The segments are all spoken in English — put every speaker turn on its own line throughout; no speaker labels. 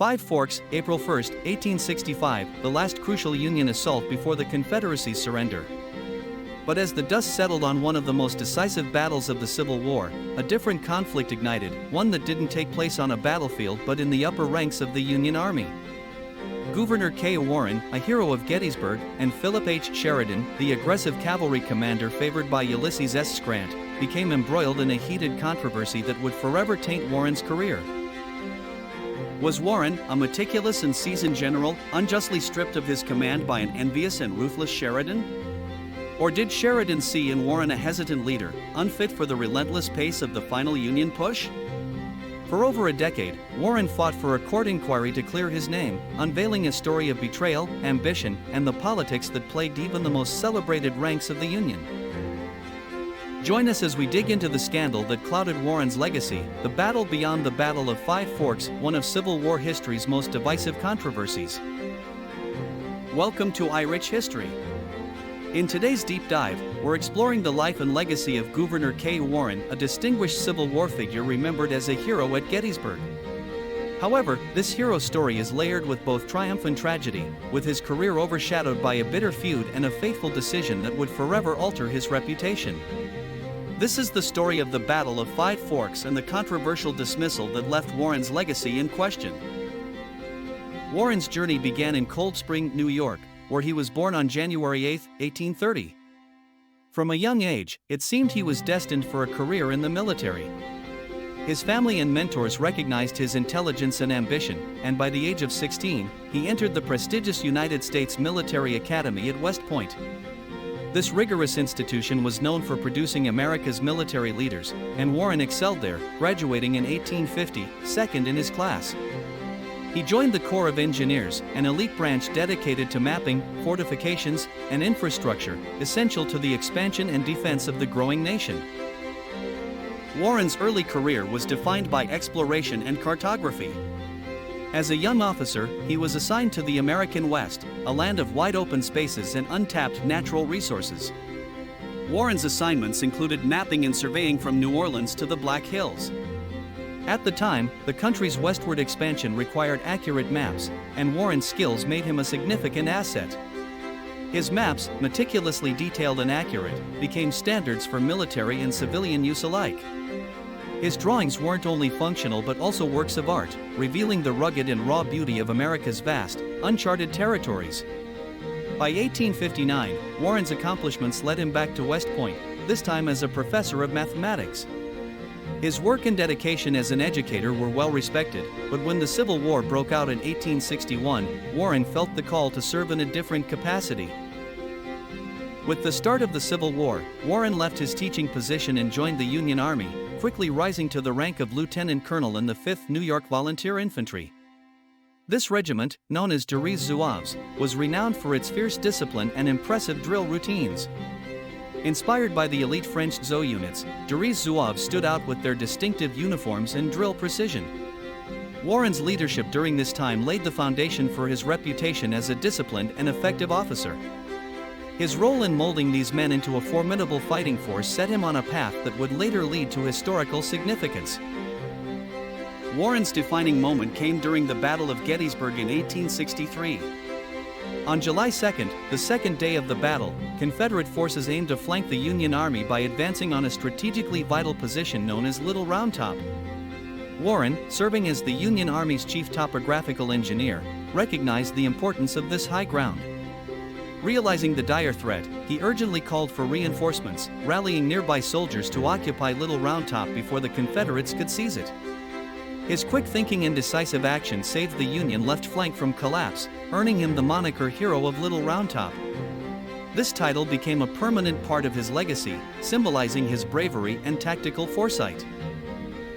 Five Forks, April 1, 1865, the last crucial Union assault before the Confederacy's surrender. But as the dust settled on one of the most decisive battles of the Civil War, a different conflict ignited, one that didn't take place on a battlefield but in the upper ranks of the Union Army. Gouverneur K. Warren, a hero of Gettysburg, and Philip H. Sheridan, the aggressive cavalry commander favored by Ulysses S. Grant, became embroiled in a heated controversy that would forever taint Warren's career. Was Warren, a meticulous and seasoned general, unjustly stripped of his command by an envious and ruthless Sheridan? Or did Sheridan see in Warren a hesitant leader, unfit for the relentless pace of the final Union push? For over a decade, Warren fought for a court inquiry to clear his name, unveiling a story of betrayal, ambition, and the politics that plagued even the most celebrated ranks of the Union. Join us as we dig into the scandal that clouded Warren's legacy, the battle beyond the Battle of Five Forks, one of Civil War history's most divisive controversies. Welcome to EyeRich History. In today's deep dive, we're exploring the life and legacy of Gouverneur K. Warren, a distinguished Civil War figure remembered as a hero at Gettysburg. However, this hero story is layered with both triumph and tragedy, with his career overshadowed by a bitter feud and a fateful decision that would forever alter his reputation. This is the story of the Battle of Five Forks and the controversial dismissal that left Warren's legacy in question. Warren's journey began in Cold Spring, New York, where he was born on January 8, 1830. From a young age, it seemed he was destined for a career in the military. His family and mentors recognized his intelligence and ambition, and by the age of 16, he entered the prestigious United States Military Academy at West Point. This rigorous institution was known for producing America's military leaders, and Warren excelled there, graduating in 1850, second in his class. He joined the Corps of Engineers, an elite branch dedicated to mapping, fortifications, and infrastructure, essential to the expansion and defense of the growing nation. Warren's early career was defined by exploration and cartography. As a young officer, he was assigned to the American West, a land of wide-open spaces and untapped natural resources. Warren's assignments included mapping and surveying from New Orleans to the Black Hills. At the time, the country's westward expansion required accurate maps, and Warren's skills made him a significant asset. His maps, meticulously detailed and accurate, became standards for military and civilian use alike. His drawings weren't only functional but also works of art, revealing the rugged and raw beauty of America's vast, uncharted territories. By 1859, Warren's accomplishments led him back to West Point, this time as a professor of mathematics. His work and dedication as an educator were well respected, but when the Civil War broke out in 1861, Warren felt the call to serve in a different capacity. With the start of the Civil War, Warren left his teaching position and joined the Union Army, quickly rising to the rank of lieutenant colonel in the 5th New York Volunteer Infantry. This regiment, known as Dries Zouaves, was renowned for its fierce discipline and impressive drill routines. Inspired by the elite French Zouaves units, Dries Zouaves stood out with their distinctive uniforms and drill precision. Warren's leadership during this time laid the foundation for his reputation as a disciplined and effective officer. His role in molding these men into a formidable fighting force set him on a path that would later lead to historical significance. Warren's defining moment came during the Battle of Gettysburg in 1863. On July 2nd, the second day of the battle, Confederate forces aimed to flank the Union Army by advancing on a strategically vital position known as Little Round Top. Warren, serving as the Union Army's chief topographical engineer, recognized the importance of this high ground. Realizing the dire threat, he urgently called for reinforcements, rallying nearby soldiers to occupy Little Round Top before the Confederates could seize it. His quick thinking and decisive action saved the Union left flank from collapse, earning him the moniker Hero of Little Round Top. This title became a permanent part of his legacy, symbolizing his bravery and tactical foresight.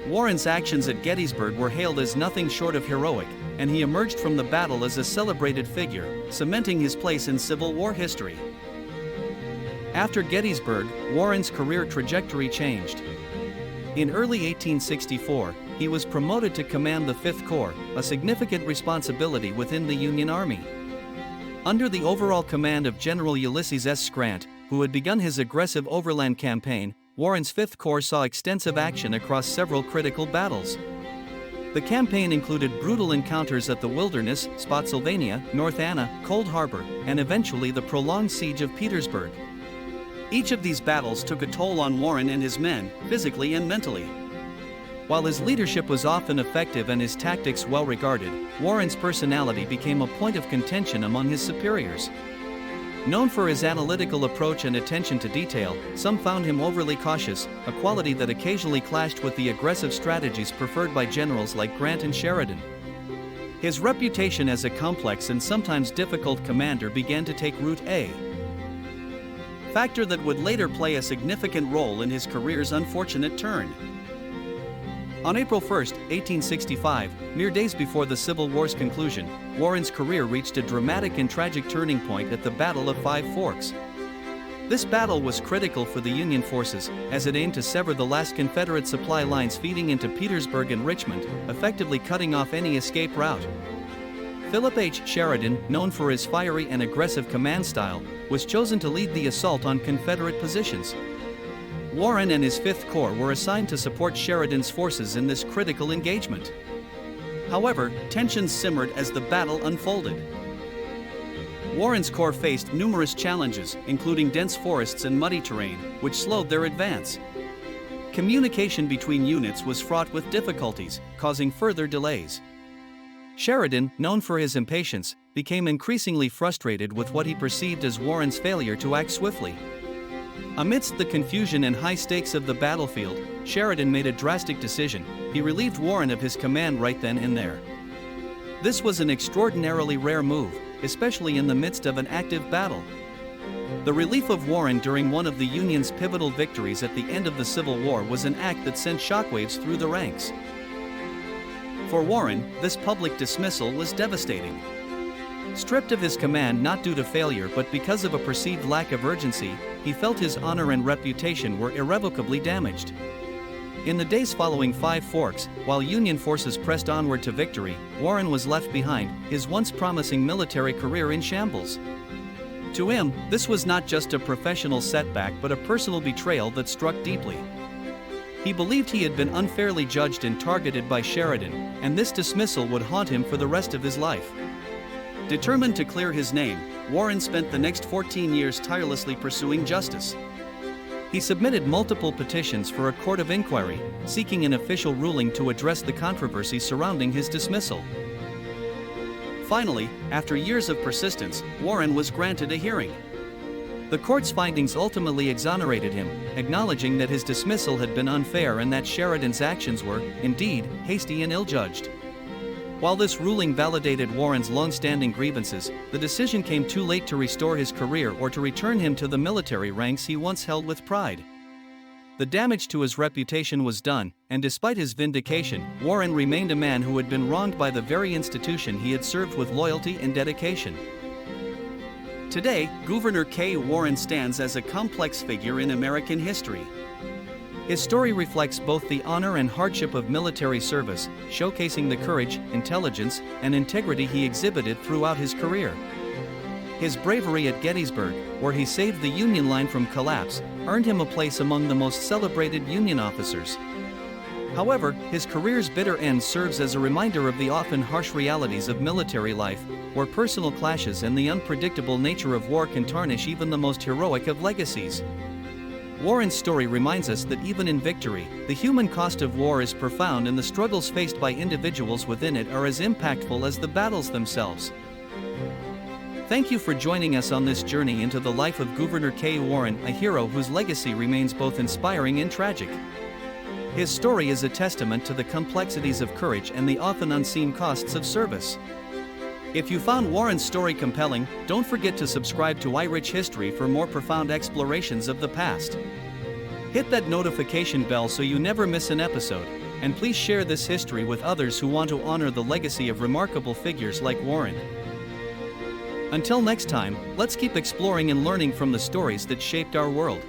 Warren's actions at Gettysburg were hailed as nothing short of heroic, and he emerged from the battle as a celebrated figure, cementing his place in Civil War history. After Gettysburg, Warren's career trajectory changed. In early 1864, he was promoted to command the 5th Corps, a significant responsibility within the Union Army. Under the overall command of General Ulysses S. Grant, who had begun his aggressive Overland Campaign, Warren's 5th Corps saw extensive action across several critical battles. The campaign included brutal encounters at the Wilderness, Spotsylvania, North Anna, Cold Harbor, and eventually the prolonged siege of Petersburg. Each of these battles took a toll on Warren and his men, physically and mentally. While his leadership was often effective and his tactics well regarded, Warren's personality became a point of contention among his superiors. Known for his analytical approach and attention to detail, some found him overly cautious, a quality that occasionally clashed with the aggressive strategies preferred by generals like Grant and Sheridan. His reputation as a complex and sometimes difficult commander began to take root, a factor that would later play a significant role in his career's unfortunate turn. On April 1, 1865, mere days before the Civil War's conclusion, Warren's career reached a dramatic and tragic turning point at the Battle of Five Forks. This battle was critical for the Union forces, as it aimed to sever the last Confederate supply lines feeding into Petersburg and Richmond, effectively cutting off any escape route. Philip H. Sheridan, known for his fiery and aggressive command style, was chosen to lead the assault on Confederate positions. Warren and his 5th Corps were assigned to support Sheridan's forces in this critical engagement. However, tensions simmered as the battle unfolded. Warren's corps faced numerous challenges, including dense forests and muddy terrain, which slowed their advance. Communication between units was fraught with difficulties, causing further delays. Sheridan, known for his impatience, became increasingly frustrated with what he perceived as Warren's failure to act swiftly. Amidst the confusion and high stakes of the battlefield, Sheridan made a drastic decision. He relieved Warren of his command right then and there. This was an extraordinarily rare move, especially in the midst of an active battle. The relief of Warren during one of the Union's pivotal victories at the end of the Civil War was an act that sent shockwaves through the ranks. For Warren, this public dismissal was devastating. Stripped of his command not due to failure but because of a perceived lack of urgency, he felt his honor and reputation were irrevocably damaged. In the days following Five Forks, while Union forces pressed onward to victory, Warren was left behind, his once promising military career in shambles. To him, this was not just a professional setback but a personal betrayal that struck deeply. He believed he had been unfairly judged and targeted by Sheridan, and this dismissal would haunt him for the rest of his life. Determined to clear his name, Warren spent the next 14 years tirelessly pursuing justice. He submitted multiple petitions for a court of inquiry, seeking an official ruling to address the controversy surrounding his dismissal. Finally, after years of persistence, Warren was granted a hearing. The court's findings ultimately exonerated him, acknowledging that his dismissal had been unfair and that Sheridan's actions were, indeed, hasty and ill-judged. While this ruling validated Warren's long-standing grievances, the decision came too late to restore his career or to return him to the military ranks he once held with pride. The damage to his reputation was done, and despite his vindication, Warren remained a man who had been wronged by the very institution he had served with loyalty and dedication. Today, Gouverneur K. Warren stands as a complex figure in American history. His story reflects both the honor and hardship of military service, showcasing the courage, intelligence, and integrity he exhibited throughout his career. His bravery at Gettysburg, where he saved the Union line from collapse, earned him a place among the most celebrated Union officers. However, his career's bitter end serves as a reminder of the often harsh realities of military life, where personal clashes and the unpredictable nature of war can tarnish even the most heroic of legacies. Warren's story reminds us that even in victory, the human cost of war is profound and the struggles faced by individuals within it are as impactful as the battles themselves. Thank you for joining us on this journey into the life of Gouverneur K. Warren, a hero whose legacy remains both inspiring and tragic. His story is a testament to the complexities of courage and the often unseen costs of service. If you found Warren's story compelling, don't forget to subscribe to EyeRich History for more profound explorations of the past. Hit that notification bell so you never miss an episode, and please share this history with others who want to honor the legacy of remarkable figures like Warren. Until next time, let's keep exploring and learning from the stories that shaped our world.